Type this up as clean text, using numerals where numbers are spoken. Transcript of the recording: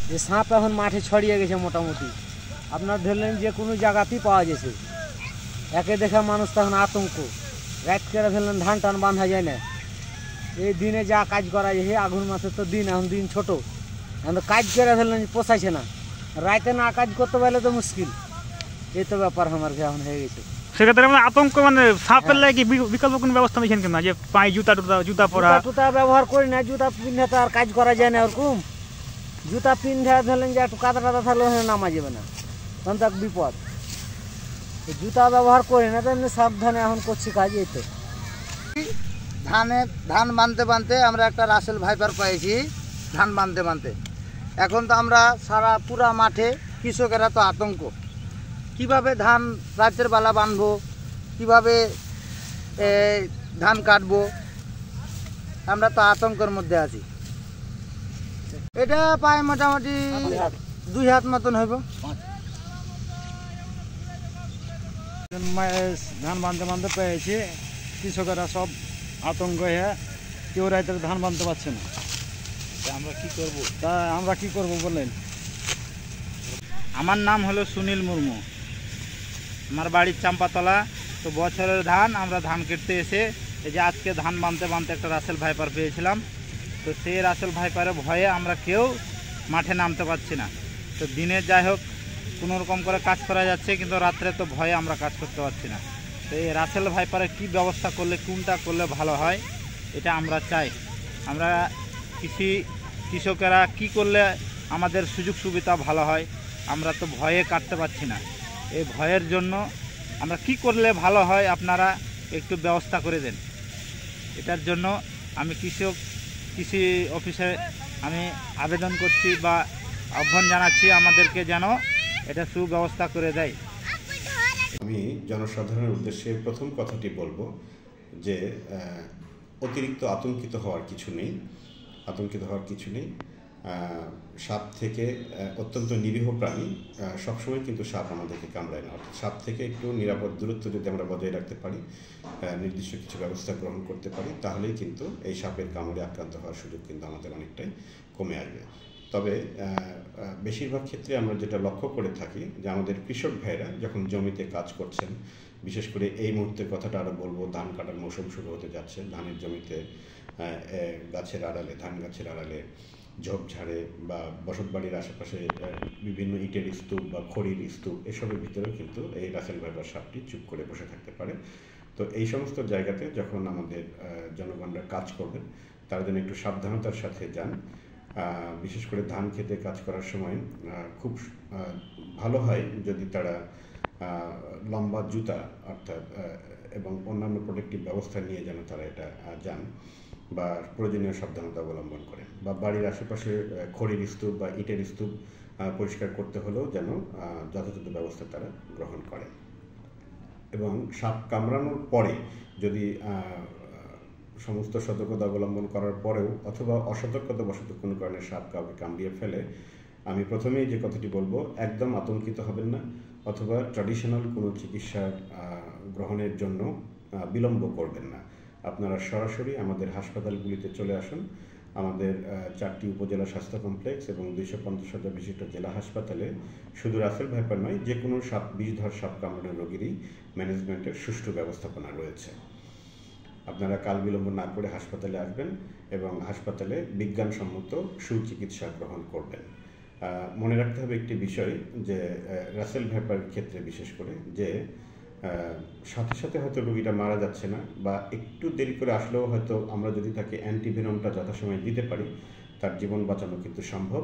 যে সাপ এখন মাঠে ছড়িয়ে গেছে মোটামুটি, আপনার ধরলেন যে কোনো জায়গাতেই পাওয়া গেছে। একে দেখে মানুষ তখন আতঙ্ক, রাত করে ধরলেন ধান টান বাঁধা যায় না। এই দিনে যা কাজ করা যায়, আগুন মাসের তো দিন, এখন দিন ছোটো, এখন তো কাজ করে ধরলেন পোষাইছে না, রাতে না কাজ করতে পারলে তো মুশকিল। এই তো ব্যাপার আমার এখন হয়ে গেছে। সেক্ষেত্রে মানে আতঙ্ক, মানে সাপের লাগে বিকল্প কোনো ব্যবস্থা নিয়েছেন কিনা, যে পায়ে জুতা পরা? জুতা ব্যবহার করি না, জুতা পিন্ধে তো আর কাজ করা যায় না ওরকম। জুতা পিন্ধে ধরলেন যে একটু কাদা টাদা থাকলে নামা যাবে না, তখন তো বিপদ। জুতা ব্যবহার করি না, তো এমনি সাবধানে এখন করছি কাজ। এই তো ধান বানতে আমরা একটা রাসেল ভাইপার পেয়েছি, ধান বানতে এখন তো আমরা সারা পুরা মাঠে কৃষকেরা তো আতঙ্ক, কিভাবে ধান রাতের বেলা বানবো, কিভাবে ধান কাটবো, আমরা তো আতঙ্কের মধ্যে আছি। এটা প্রায় মোটামুটি 2 হাত মতন হইব। ধান বানতে পেয়েছি, কৃষকেরা সব আতঙ্ক হয়ে কেউ রাতের ধান বানতে পারছে না। আমরা কি করব বললেন? আমার নাম হলো সুনীল মুর্মু, আমার বাড়ির চাম্পাতলা। তো বছরের ধান আমরা ধান কেটে এসে এই যে আজকে ধান বানতে একটা রাসেল ভাইপার পেয়েছিলাম। তো সেই রাসেল ভাইপারের ভয়ে আমরা কেউ মাঠে নামতে পারছি না। তো দিনে যাই হোক কোনো রকম করে কাজ করা যাচ্ছে, কিন্তু রাত্রে তো ভয়ে আমরা কাজ করতে পারছি না। তো এই রাসেল ভাইপারে কি ব্যবস্থা করলে, কোনটা করলে ভালো হয়, এটা আমরা চাই। আমরা কৃষকেরা কি করলে আমাদের সুযোগ সুবিধা ভালো হয়, আমরা তো ভয়ে কাটতে পারছি না। এই ভয়ের জন্য আমরা কি করলে ভালো হয়, আপনারা একটু ব্যবস্থা করে দেন। এটার জন্য আমি কৃষি অফিসে আমি আবেদন করছি বা আহ্বান জানাচ্ছি আমাদেরকে যেন এটা সুব্যবস্থা করে দেয়। আমি জনসাধারণের উদ্দেশ্যে প্রথম কথাটি বলবো যে অতিরিক্ত আতঙ্কিত হওয়ার কিছু নেই। সাপ থেকে অত্যন্ত নিরীহ প্রাণী, সবসময় কিন্তু সাপ আমাদেরকে কামড়ায় না। অর্থাৎ সাপ থেকে একটু নিরাপদ দূরত্ব যদি আমরা বজায় রাখতে পারি, নির্দিষ্ট কিছু ব্যবস্থা গ্রহণ করতে পারি, তাহলেই কিন্তু এই সাপের কামড়ে আক্রান্ত হওয়ার সুযোগ কিন্তু আমাদের অনেকটাই কমে আসবে। তবে বেশিরভাগ ক্ষেত্রে আমরা যেটা লক্ষ্য করে থাকি যে আমাদের কৃষক ভাইরা যখন জমিতে কাজ করছেন, বিশেষ করে এই মুহূর্তের কথাটা আরও বলবো, ধান কাটার মৌসুম শুরু হতে যাচ্ছে। ধানের জমিতে ধান গাছের আড়ালে, ঝোপঝাড়ে বা বসতবাড়ির আশেপাশে বিভিন্ন ইটের স্তূপ বা খড়ির স্তূপ, এসবের ভিতরেও কিন্তু এই রাসেল ভাইপার সাপটি চুপ করে বসে থাকতে পারে। তো এই সমস্ত জায়গাতে যখন আমাদের জনগণরা কাজ করবেন, তারা যেন একটু সাবধানতার সাথে যান। বিশেষ করে ধান খেতে কাজ করার সময় খুব ভালো হয় যদি তারা লম্বা জুতা অর্থাৎ এবং অন্যান্য প্রোটেক্টিভ ব্যবস্থা নিয়ে যেন তারা এটা যান বা প্রয়োজনীয় সাবধানতা অবলম্বন করেন, বা বাড়ির আশেপাশে খড়ির স্তূপ বা ইটের স্তূপ পরিষ্কার করতে হলেও যেন যথাযথ ব্যবস্থা তারা গ্রহণ করেন। এবং সাপ কামড়ানোর পরে যদি সমস্ত সতর্কতা অবলম্বন করার পরেও অথবা অসতর্কতাবশত কোনো কারণে সাপ কাউকে কামড়িয়ে ফেলে, আমি প্রথমেই যে কথাটি বলবো, একদম আতঙ্কিত হবেন না, অথবা ট্র্যাডিশনাল কোনো চিকিৎসা গ্রহণের জন্য বিলম্ব করবেন না। আপনারা সরাসরি আমাদের হাসপাতালগুলিতে চলে আসুন। আমাদের 4টি উপজেলা স্বাস্থ্য কমপ্লেক্স এবং 250 হাজার বিশিষ্ট জেলা হাসপাতালে শুধু রাসেল ভাইপার নয়, যে কোনো বিষধর সাপ কামড়ানোর রোগীরই ম্যানেজমেন্টের সুষ্ঠু ব্যবস্থাপনা রয়েছে। আপনারা কাল বিলম্ব না করে হাসপাতালে আসবেন এবং হাসপাতালে বিজ্ঞানসম্মত সুচিকিৎসা গ্রহণ করবেন। মনে রাখতে হবে একটি বিষয়, যে রাসেল ভাইপার ক্ষেত্রে বিশেষ করে, যে সাথে সাথে হয়তো রোগীটা মারা যাচ্ছে না, বা একটু দেরি করে আসলেও হয়তো আমরা যদি তাকে অ্যান্টিভেনমটা যথাসময়ে দিতে পারি, তার জীবন বাঁচানো কিন্তু সম্ভব।